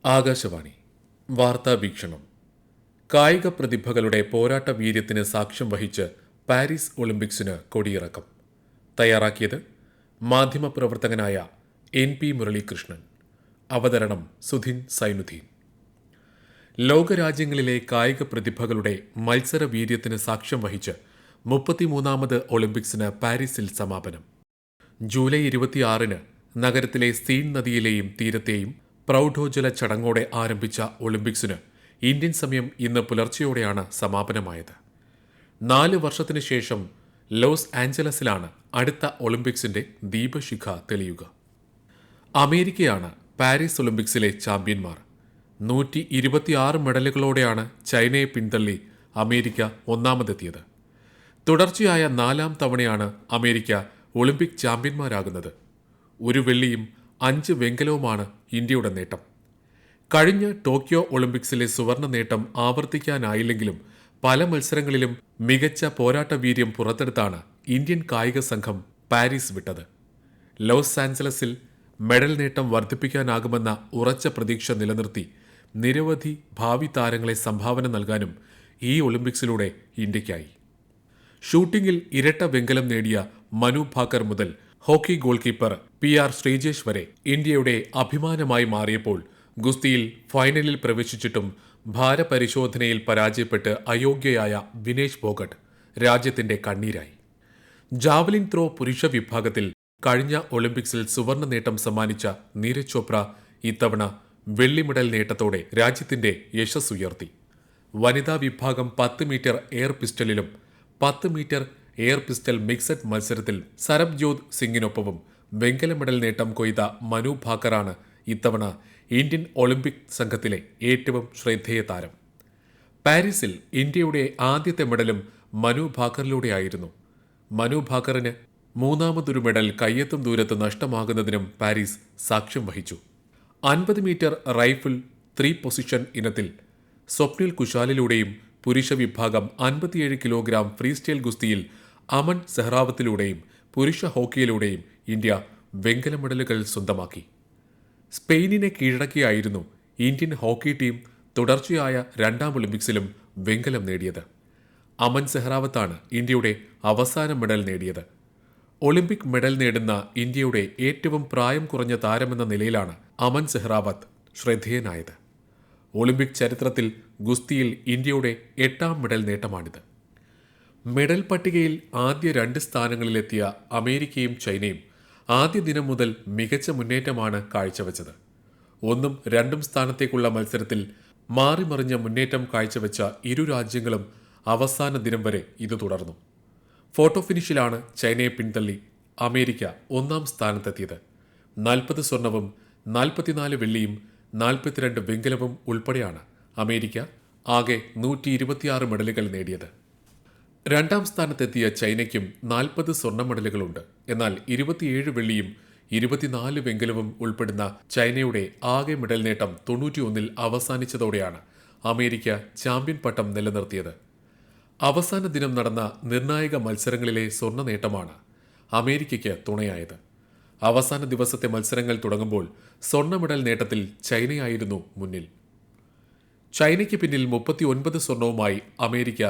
ആകാശവാണി വാർത്താ വീക്ഷണം. കായിക പ്രതിഭകളുടെ പോരാട്ട വീര്യത്തിന് സാക്ഷ്യം വഹിച്ച് പാരീസ് ഒളിമ്പിക്സിന് കൊടിയിറക്കം. തയ്യാറാക്കിയത് മാധ്യമപ്രവർത്തകനായ NP മുരളീകൃഷ്ണൻ. അവതരണം സുധിൻ സൈനുദ്ദീൻ. ലോകരാജ്യങ്ങളിലെ കായിക പ്രതിഭകളുടെ മത്സര വീര്യത്തിന് സാക്ഷ്യം വഹിച്ച് 33ാമത് ഒളിമ്പിക്സിന് പാരീസിൽ സമാപനം. ജൂലൈ 26-ന് നഗരത്തിലെ സീൻ നദിയിലെയും തീരത്തെയും പ്രൗഢോജ്വല ചടങ്ങോടെ ആരംഭിച്ച ഒളിമ്പിക്സിന് ഇന്ത്യൻ സമയം ഇന്ന് പുലർച്ചെയോടെയാണ് സമാപനമായത്. 4 വർഷത്തിനു ശേഷം ലോസ് ആഞ്ചലസിലാണ് അടുത്ത ഒളിമ്പിക്സിന്റെ ദീപശിഖ തെളിയുക. അമേരിക്കയാണ് പാരീസ് ഒളിമ്പിക്സിലെ ചാമ്പ്യന്മാർ. 126 മെഡലുകളോടെയാണ് ചൈനയെ പിന്തള്ളി അമേരിക്ക ഒന്നാമതെത്തിയത്. തുടർച്ചയായ 4ാം തവണയാണ് അമേരിക്ക ഒളിമ്പിക് ചാമ്പ്യന്മാരാകുന്നത്. 1 വെള്ളിയും 5 വെങ്കലവുമാണ് ഇന്ത്യയുടെ നേട്ടം. കഴിഞ്ഞ ടോക്കിയോ ഒളിമ്പിക്സിലെ സുവർണ നേട്ടം ആവർത്തിക്കാനായില്ലെങ്കിലും പല മത്സരങ്ങളിലും മികച്ച പോരാട്ട വീര്യം പുറത്തെടുത്താണ് ഇന്ത്യൻ കായിക സംഘം പാരീസ് വിട്ടത്. ലോസ് ആഞ്ചലസിൽ മെഡൽ നേട്ടം വർദ്ധിപ്പിക്കാനാകുമെന്ന ഉറച്ച പ്രതീക്ഷ നിലനിർത്തി നിരവധി ഭാവി താരങ്ങളെ സംഭാവന നൽകാനും ഈ ഒളിമ്പിക്സിലൂടെ ഇന്ത്യയ്ക്കായി. ഷൂട്ടിംഗിൽ ഇരട്ട വെങ്കലം നേടിയ മനു ഭാക്കർ മുതൽ hockey goal keeper PR Sreejesh വരെ ഇന്ത്യയുടെ അഭിമാനമായി മാറിയപ്പോൾ ഗുസ്തിയിൽ ഫൈനലിൽ പ്രവേശിച്ചിട്ടും ഭാരപരിശോധനയിൽ പരാജയപ്പെട്ട് അയോഗ്യയായ വിനേഷ് ഫോഗട്ട് രാജ്യത്തിന്റെ കണ്ണീരായി. ജാവലിൻ ത്രോ പുരുഷ വിഭാഗത്തിൽ കഴിഞ്ഞ ഒളിമ്പിക്സിൽ സുവർണ നേട്ടം സമ്മാനിച്ച നീരജ് ചോപ്ര ഇത്തവണ വെള്ളി മെഡൽ നേട്ടത്തോടെ രാജ്യത്തിന്റെ യശസ്സുയർത്തി. വനിതാ വിഭാഗം 10 മീറ്റർ എയർ പിസ്റ്റലിലും 10 മീറ്റർ എയർ പിസ്റ്റൽ മിക്സഡ് മത്സരത്തിൽ സരബ്ജോത് സിംഗിനൊപ്പവും വെങ്കല മെഡൽ നേട്ടം കൊയ്ത മനു ഭാക്കറാണ് ഇത്തവണ ഇന്ത്യൻ ഒളിമ്പിക് സംഘത്തിലെ ഏറ്റവും ശ്രദ്ധേയ താരം. പാരീസിൽ ഇന്ത്യയുടെ ആദ്യത്തെ മെഡലും മനു ഭാക്കറിലൂടെയായിരുന്നു. മനു ഭാക്കറിന് 3ാമതൊരു മെഡൽ കയ്യെത്തും ദൂരത്ത് നഷ്ടമാകുന്നതിനും പാരീസ് സാക്ഷ്യം വഹിച്ചു. 50 മീറ്റർ റൈഫിൾ 3 പൊസിഷൻ ഇനത്തിൽ സ്വപ്നിൽ കുശാലിലൂടെയും പുരുഷ വിഭാഗം 57 കിലോഗ്രാം ഫ്രീ സ്റ്റൈൽ ഗുസ്തിയിൽ അമൻ സെഹ്റാവത്തിലൂടെയും പുരുഷ ഹോക്കിയിലൂടെയും ഇന്ത്യ വെങ്കല മെഡലുകൾ സ്വന്തമാക്കി. സ്പെയിനിനെ കീഴടക്കിയായിരുന്നു ഇന്ത്യൻ ഹോക്കി ടീം തുടർച്ചയായ 2ാം ഒളിമ്പിക്സിലും വെങ്കലം നേടിയത്. അമൻ സെഹ്റാവത്താണ് ഇന്ത്യയുടെ അവസാന മെഡൽ നേടിയത്. ഒളിമ്പിക് മെഡൽ നേടുന്ന ഇന്ത്യയുടെ ഏറ്റവും പ്രായം കുറഞ്ഞ താരമെന്ന നിലയിലാണ് അമൻ സെഹ്റാവത്ത് ശ്രദ്ധേയനായത്. ഒളിമ്പിക് ചരിത്രത്തിൽ ഗുസ്തിയിൽ ഇന്ത്യയുടെ 8ാം മെഡൽ നേട്ടമാണിത്. മെഡൽ പട്ടികയിൽ ആദ്യ 2 സ്ഥാനങ്ങളിലെത്തിയ അമേരിക്കയും ചൈനയും ആദ്യ ദിനം മുതൽ മികച്ച മുന്നേറ്റമാണ് കാഴ്ചവെച്ചത്. 1ഉം 2ഉം സ്ഥാനത്തേക്കുള്ള മത്സരത്തിൽ മാറിമറിഞ്ഞ മുന്നേറ്റം കാഴ്ചവെച്ച ഇരു രാജ്യങ്ങളും അവസാന ദിനം വരെ ഇത് തുടർന്നു. ഫോട്ടോ ഫിനിഷിലാണ് ചൈനയെ പിന്തള്ളി അമേരിക്ക 1ാം സ്ഥാനത്തെത്തിയത്. 40 സ്വർണവും 44 വെള്ളിയും 42 വെങ്കലവും ഉൾപ്പെടെയാണ് അമേരിക്ക ആകെ 126 മെഡലുകൾ നേടിയത്. 2ാം സ്ഥാനത്തെത്തിയ ചൈനയ്ക്കും 40 സ്വർണ്ണ മെഡലുകളുണ്ട്. എന്നാൽ 27 വെള്ളിയും 24 വെങ്കലവും ഉൾപ്പെടുന്ന ചൈനയുടെ ആകെ മെഡൽ നേട്ടം 91-ൽ അവസാനിച്ചതോടെയാണ് അമേരിക്ക ചാമ്പ്യൻ പട്ടം നിലനിർത്തിയത്. അവസാന ദിനം നടന്ന നിർണായക മത്സരങ്ങളിലെ സ്വർണ്ണ നേട്ടമാണ് അമേരിക്കയ്ക്ക് തുണയായത്. അവസാന ദിവസത്തെ മത്സരങ്ങൾ തുടങ്ങുമ്പോൾ സ്വർണ്ണ മെഡൽ നേട്ടത്തിൽ ചൈനയായിരുന്നു മുന്നിൽ. ചൈനയ്ക്ക് പിന്നിൽ 39 സ്വർണവുമായി അമേരിക്ക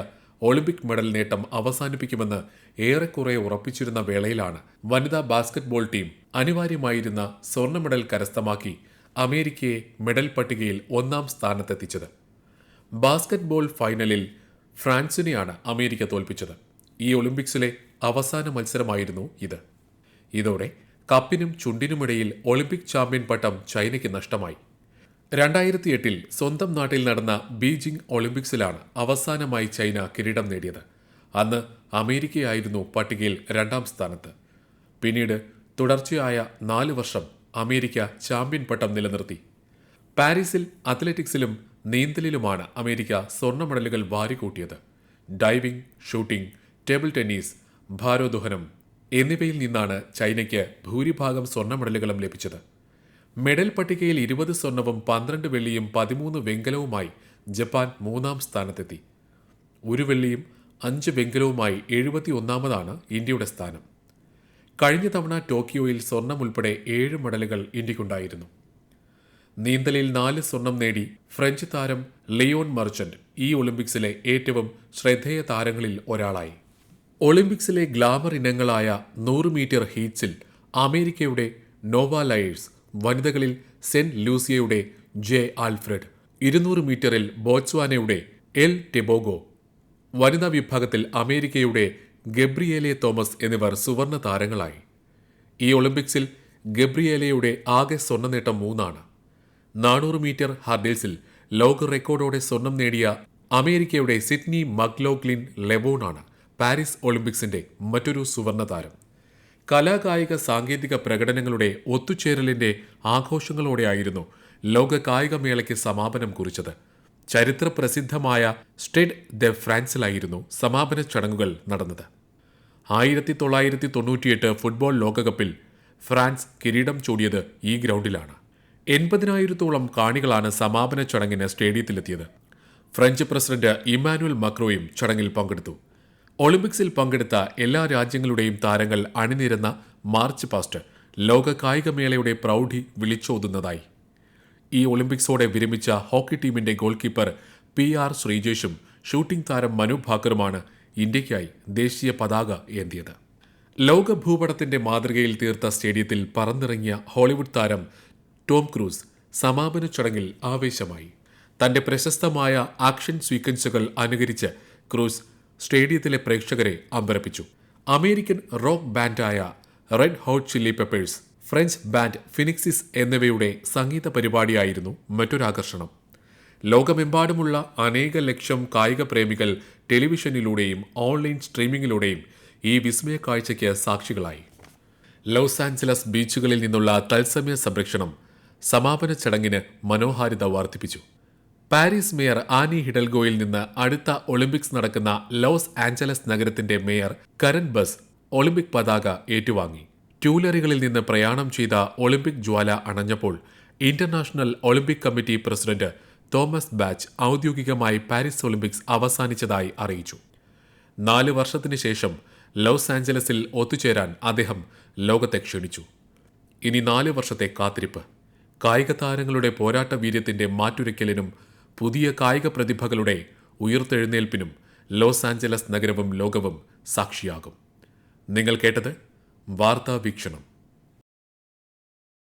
ഒളിമ്പിക് മെഡൽ നേട്ടം അവസാനിപ്പിക്കുമെന്ന് ഏറെക്കുറെ ഉറപ്പിച്ചിരുന്ന വേളയിലാണ് വനിതാ ബാസ്കറ്റ്ബോൾ ടീം അനിവാര്യമായിരുന്ന സ്വർണ്ണ മെഡൽ കരസ്ഥമാക്കി അമേരിക്കയെ മെഡൽ പട്ടികയിൽ 1ാം സ്ഥാനത്തെത്തിച്ചത്. ബാസ്കറ്റ്ബോൾ ഫൈനലിൽ ഫ്രാൻസിനെയാണ് അമേരിക്ക തോൽപ്പിച്ചത്. ഈ ഒളിമ്പിക്സിലെ അവസാന മത്സരമായിരുന്നു ഇത്. ഇതോടെ കപ്പിനും ചുണ്ടിനുമിടയിൽ ഒളിമ്പിക് ചാമ്പ്യൻ പട്ടം ചൈനയ്ക്ക് നഷ്ടമായി. 2008-ൽ സ്വന്തം നാട്ടിൽ നടന്ന ബീജിംഗ് ഒളിമ്പിക്സിലാണ് അവസാനമായി ചൈന കിരീടം നേടിയത്. അന്ന് അമേരിക്കയായിരുന്നു പട്ടികയിൽ 2ാം സ്ഥാനത്ത്. പിന്നീട് തുടർച്ചയായ 4 വർഷം അമേരിക്ക ചാമ്പ്യൻ പട്ടം നിലനിർത്തി. പാരീസിൽ അത്ലറ്റിക്സിലും നീന്തലിലുമാണ് അമേരിക്ക സ്വർണ്ണ മെഡലുകൾ വാരിക്കൂട്ടിയത്. ഡൈവിംഗ്, ഷൂട്ടിംഗ്, ടേബിൾ ടെന്നീസ്, ഭാരോദ്വഹനം എന്നിവയിൽ നിന്നാണ് ചൈനയ്ക്ക് ഭൂരിഭാഗം സ്വർണ്ണ മെഡലുകളും ലഭിച്ചത്. മെഡൽ പട്ടികയിൽ 20 സ്വർണവും 12 വെള്ളിയും 13 വെങ്കലവുമായി ജപ്പാൻ 3ാം സ്ഥാനത്തെത്തി. 1 വെള്ളിയും 5 വെങ്കലവുമായി 71ാമതാണ് ഇന്ത്യയുടെ സ്ഥാനം. കഴിഞ്ഞ തവണ ടോക്കിയോയിൽ സ്വർണം ഉൾപ്പെടെ 7 മെഡലുകൾ ഇന്ത്യക്കുണ്ടായിരുന്നു. നീന്തലിൽ 4 സ്വർണം നേടി ഫ്രഞ്ച് താരം ലിയോൺ മർച്ചന്റ് ഈ ഒളിമ്പിക്സിലെ ഏറ്റവും ശ്രദ്ധേയ താരങ്ങളിൽ ഒരാളായി. ഒളിമ്പിക്സിലെ ഗ്ലാമർ ഇനങ്ങളായ 100 മീറ്റർ ഹീറ്റ്സിൽ അമേരിക്കയുടെ നോവ ലയേഴ്സ്, വനിതകളിൽ സെന്റ് ലൂസിയയുടെ ജെ ആൽഫ്രഡ്, 200 മീറ്ററിൽ ബോട്സ്വാനയുടെ എൽ ടെബോഗോ, വനിതാ വിഭാഗത്തിൽ അമേരിക്കയുടെ ഗബ്രിയേലെ തോമസ് എന്നിവർ സുവർണ താരങ്ങളായി. ഈ ഒളിമ്പിക്സിൽ ഗബ്രിയേലയുടെ ആകെ സ്വർണ്ണ നേട്ടം 3 400 മീറ്റർ ഹർഡിൽസിൽ ലോക റെക്കോർഡോടെ സ്വർണം നേടിയ അമേരിക്കയുടെ സിഡ്നി മക്ലോഗ്ലിൻ ലെബോണാണ് പാരീസ് ഒളിമ്പിക്സിന്റെ മറ്റൊരു സുവർണ താരം. കലാകായിക സാങ്കേതിക പ്രകടനങ്ങളുടെ ഒത്തുചേരലിന്റെ ആഘോഷങ്ങളോടെയായിരുന്നു ലോക കായികമേളയ്ക്ക് സമാപനം കുറിച്ചത്. ചരിത്ര പ്രസിദ്ധമായ സ്റ്റേഡ് ദെ ഫ്രാൻസിലായിരുന്നു സമാപന ചടങ്ങുകൾ നടന്നത്. 1998 ഫുട്ബോൾ ലോകകപ്പിൽ ഫ്രാൻസ് കിരീടം ചൂടിയത് ഈ ഗ്രൗണ്ടിലാണ്. 80,000-ഓളം കാണികളാണ് സമാപന ചടങ്ങിന് സ്റ്റേഡിയത്തിലെത്തിയത്. ഫ്രഞ്ച് പ്രസിഡന്റ് ഇമ്മാനുവൽ മക്രോയും ചടങ്ങിൽ പങ്കെടുത്തു. ഒളിമ്പിക്സിൽ പങ്കെടുത്ത എല്ലാ രാജ്യങ്ങളുടെയും താരങ്ങൾ അണിനിരന്ന മാർച്ച് പാസ്റ്റ് ലോക കായികമേളയുടെ പ്രൗഢി വിളിച്ചോതുന്നതായി. ഈ ഒളിമ്പിക്സോടെ വിരമിച്ച ഹോക്കി ടീമിന്റെ ഗോൾ കീപ്പർ PR ശ്രീജേഷും ഷൂട്ടിംഗ് താരം മനു ഭാക്കറുമാണ് ഇന്ത്യയ്ക്കായി ദേശീയ പതാക ഏന്തിയത്. ലോക ഭൂപടത്തിന്റെ മാതൃകയിൽ തീർത്ത സ്റ്റേഡിയത്തിൽ പറന്നിറങ്ങിയ ഹോളിവുഡ് താരം ടോം ക്രൂസ് സമാപന ചടങ്ങിൽ ആവേശമായി. തന്റെ പ്രശസ്തമായ ആക്ഷൻ സീക്വൻസുകൾ അനുകരിച്ച് ക്രൂസ് സ്റ്റേഡിയത്തിലെ പ്രേക്ഷകരെ അമ്പരപ്പിച്ചു. അമേരിക്കൻ റോക്ക് ബാൻഡായ Red Hot Chili Peppers, French band ഫിനിക്സിസ് എന്നിവയുടെ സംഗീത പരിപാടിയായിരുന്നു മറ്റൊരാകർഷണം. ലോകമെമ്പാടുമുള്ള അനേക ലക്ഷം കായിക പ്രേമികൾ ടെലിവിഷനിലൂടെയും ഓൺലൈൻ സ്ട്രീമിംഗിലൂടെയും ഈ വിസ്മയ കാഴ്ചയ്ക്ക് സാക്ഷികളായി. ലോസ് ആഞ്ചലസ് ബീച്ചുകളിൽ നിന്നുള്ള തത്സമയ സംരക്ഷണം സമാപന ചടങ്ങിന് മനോഹാരിത വർദ്ധിപ്പിച്ചു. പാരീസ് മേയർ ആനി ഹിഡൽഗോയിൽ നിന്ന് അടുത്ത ഒളിമ്പിക്സ് നടക്കുന്ന ലോസ് ആഞ്ചലസ് നഗരത്തിന്റെ മേയർ കരൻ ബസ് ഒളിമ്പിക് പതാക ഏറ്റുവാങ്ങി. ട്യൂലറികളിൽ നിന്ന് പ്രയാണം ചെയ്ത ഒളിമ്പിക് ജ്വാല അണഞ്ഞപ്പോൾ International Olympic Committee President Thomas Bach ഔദ്യോഗികമായി പാരീസ് ഒളിമ്പിക്സ് അവസാനിച്ചതായി അറിയിച്ചു. 4 വർഷത്തിന് ശേഷം ലോസ് ആഞ്ചലസിൽ ഒത്തുചേരാൻ അദ്ദേഹം ലോകത്തെ ക്ഷണിച്ചു. ഇനി 4 വർഷത്തെ കാത്തിരിപ്പ്. കായിക താരങ്ങളുടെ പോരാട്ട വീര്യത്തിന്റെ മാറ്റുരയ്ക്കലിനും പുതിയ കായിക പ്രതിഭകളുടെ ഉയർത്തെഴുന്നേൽപ്പിനും ലോസ് ആഞ്ചലസ് നഗരവും ലോകവും സാക്ഷിയാകും. നിങ്ങൾ കേട്ടത് വാർത്താ വീക്ഷണം.